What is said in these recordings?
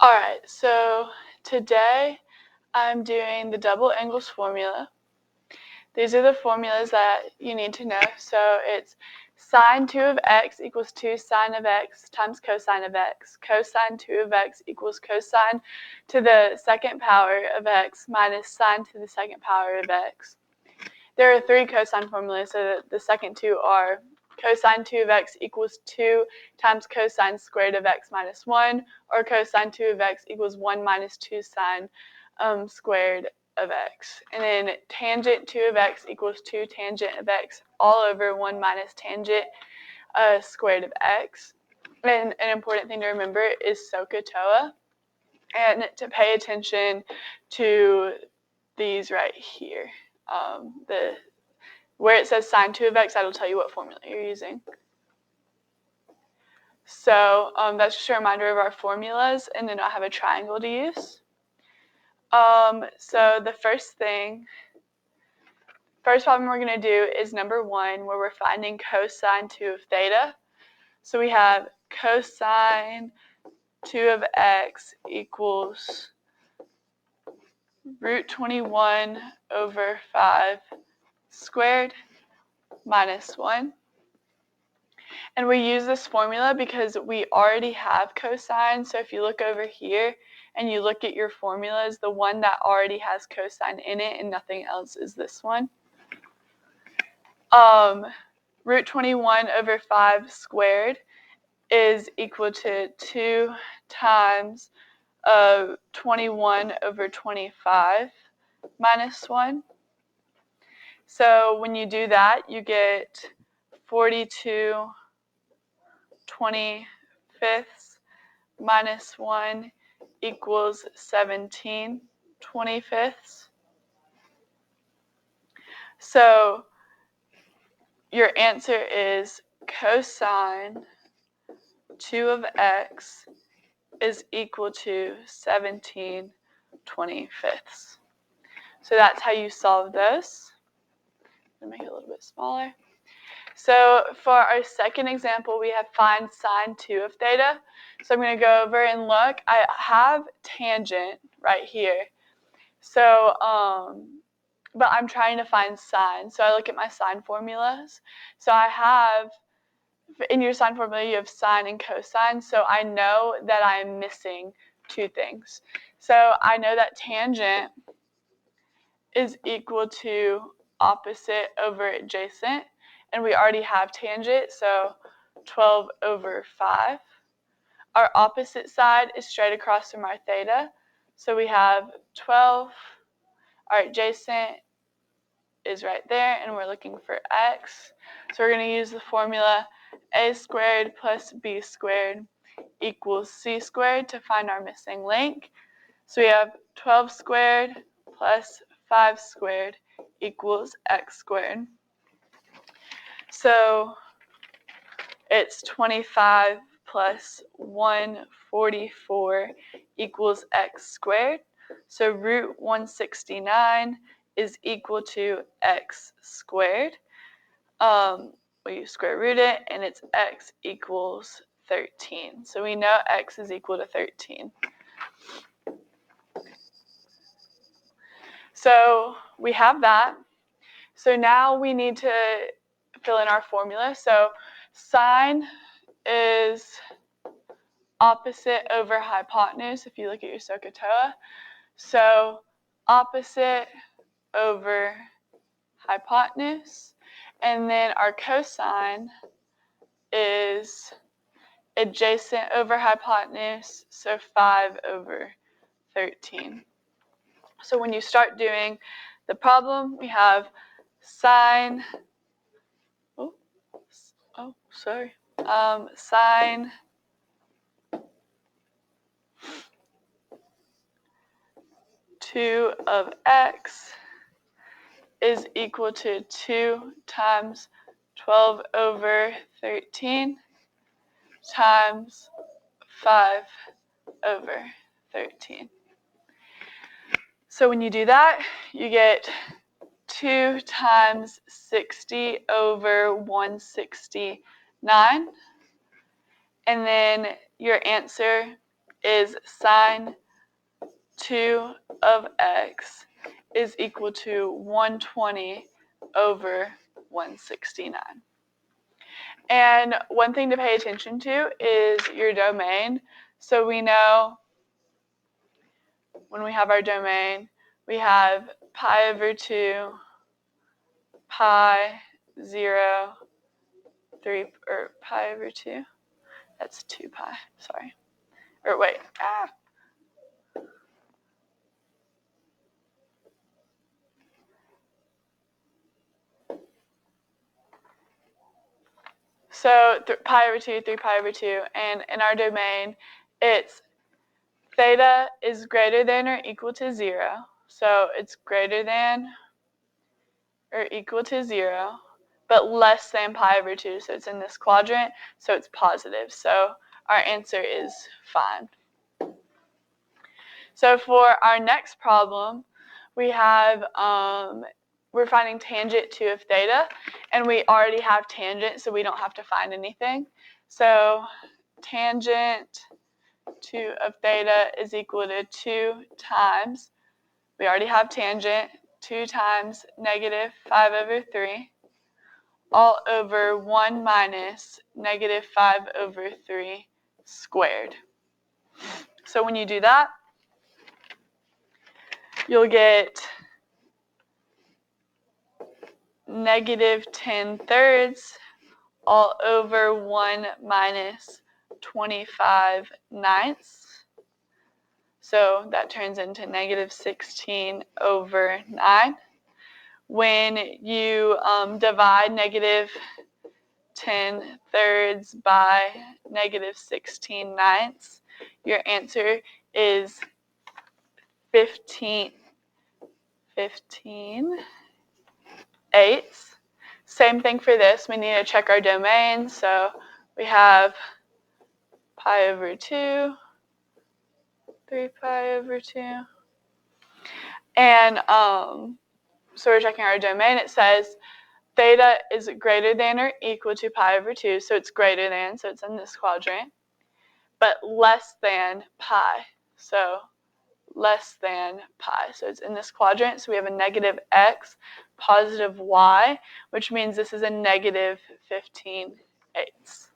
Alright, so today I'm doing the double angles formula. These are the formulas that you need to know. So it's sine 2 of x equals 2 sine of x times cosine of x. Cosine 2 of x equals cosine to the second power of x minus sine to the second power of x. There are three cosine formulas, so the second two are cosine 2 of x equals 2 times cosine squared of x minus 1, or cosine 2 of x equals 1 minus 2 sine squared of x. And then tangent 2 of x equals 2 tangent of x all over 1 minus tangent squared of x. And an important thing to remember is SOHCAHTOA, and to pay attention to these right here. Where it says sine 2 of x, that'll tell you what formula you're using. So that's just a reminder of our formulas, and then I have a triangle to use. So the first problem we're going to do is number 1, where we're finding cosine 2 of theta. So we have cosine 2 of x equals root 21 over 5 squared minus 1. And we use this formula because we already have cosine. So if you look over here and you look at your formulas, the one that already has cosine in it and nothing else is this one. Root 21 over 5 squared is equal to 2 times 21 over 25 minus 1. So when you do that, you get 42 25ths minus 1 equals 17 25ths. So your answer is cosine 2 of x is equal to 17 25ths. So that's how you solve this. I'm going to make it a little bit smaller. So for our second example, we have find sine 2 of theta. So I'm going to go over and look. I have tangent right here. So, but I'm trying to find sine. So I look at my sine formulas. So I have, in your sine formula, you have sine and cosine. So I know that I'm missing two things. So I know that tangent is equal to opposite over adjacent. And we already have tangent, so 12 over 5. Our opposite side is straight across from our theta. So we have 12. Our adjacent is right there, and we're looking for x. So we're going to use the formula a squared plus b squared equals c squared to find our missing link. So we have 12 squared plus 5 squared equals x squared. So it's 25 plus 144 equals x squared. So root 169 is equal to x squared. We square root it, and it's x equals 13. So we know x is equal to 13. So we have that. So now we need to fill in our formula. So sine is opposite over hypotenuse if you look at your SOHCAHTOA. So opposite over hypotenuse. And then our cosine is adjacent over hypotenuse, so 5 over 13. So when you start doing the problem, we have sine, sine 2 of x is equal to 2 times 12 over 13 times 5 over 13. So when you do that, you get 2 times 60 over 169. And then your answer is sine 2 of x is equal to 120 over 169. And one thing to pay attention to is your domain. So we know when we have our domain, we have pi over 2, pi, 0, 3, or pi over 2. That's 2 pi, sorry. Or wait, So pi over 2, 3 pi over 2, and in our domain, it's theta is greater than or equal to 0. So it's greater than or equal to 0, but less than pi over 2. So it's in this quadrant, so it's positive. So our answer is fine. So for our next problem, we have, we're finding tangent 2 of theta, and we already have tangent, so we don't have to find anything. So tangent 2 of theta is equal to 2 times, we already have tangent, 2 times negative 5 over 3, all over 1 minus negative 5 over 3 squared. So when you do that, you'll get negative 10 thirds all over 1 minus 25 ninths. So that turns into negative 16 over 9. When you divide negative 10 thirds by negative 16 ninths, your answer is 15 eighths. Same thing for this. We need to check our domain. So we have pi over 2, 3 pi over 2. And so we're checking our domain. It says theta is greater than or equal to pi over 2. So it's greater than, so it's in this quadrant. But less than pi. So less than pi. So it's in this quadrant. So we have a negative x, positive y, which means this is a negative 15 eighths.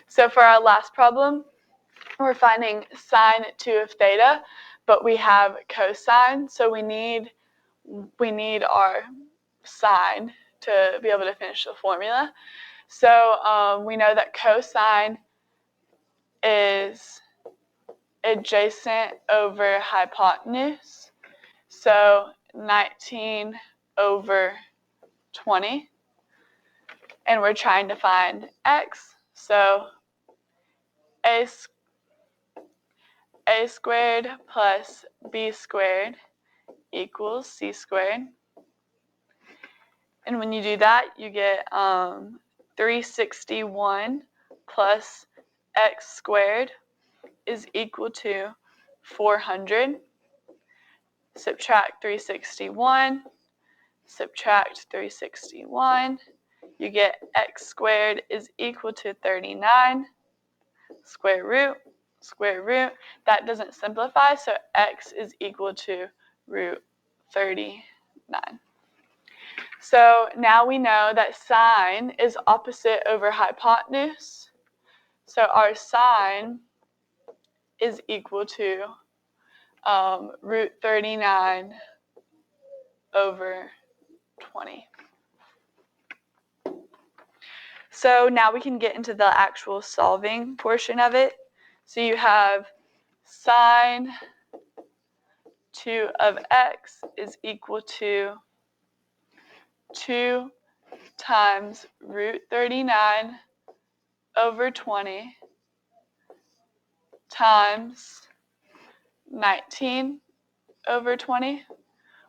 So for our last problem, we're finding sine 2 of theta, but we have cosine, so we need our sine to be able to finish the formula. So we know that cosine is adjacent over hypotenuse, so 19 over 20, and we're trying to find x, so a squared plus b squared equals c squared. And when you do that, you get 361 plus x squared is equal to 400. Subtract 361, subtract 361, you get x squared is equal to 39, square root, that doesn't simplify, so x is equal to root 39. So now we know that sine is opposite over hypotenuse, so our sine is equal to root 39 over 20. So now we can get into the actual solving portion of it. So you have sine 2 of x is equal to 2 times root 39 over 20 times 19 over 20.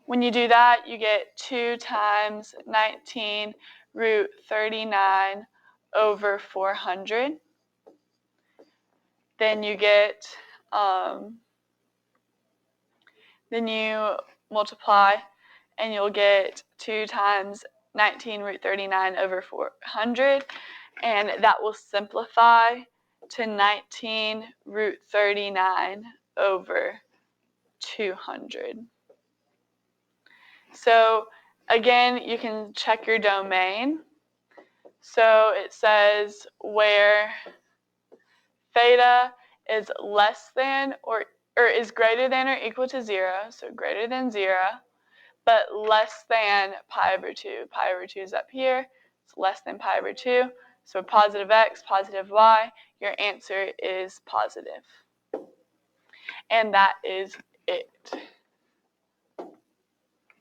When you do that, you get 2 times 19 root 39 over 400. Then you get, then you multiply and you'll get 2 times 19 root 39 over 400, and that will simplify to 19 root 39 over 200. So again, you can check your domain. So it says where theta is less than or is greater than or equal to 0, so greater than 0, but less than pi over 2. Pi over 2 is up here. It's less than pi over 2. So positive x, positive y, your answer is positive. And that is it.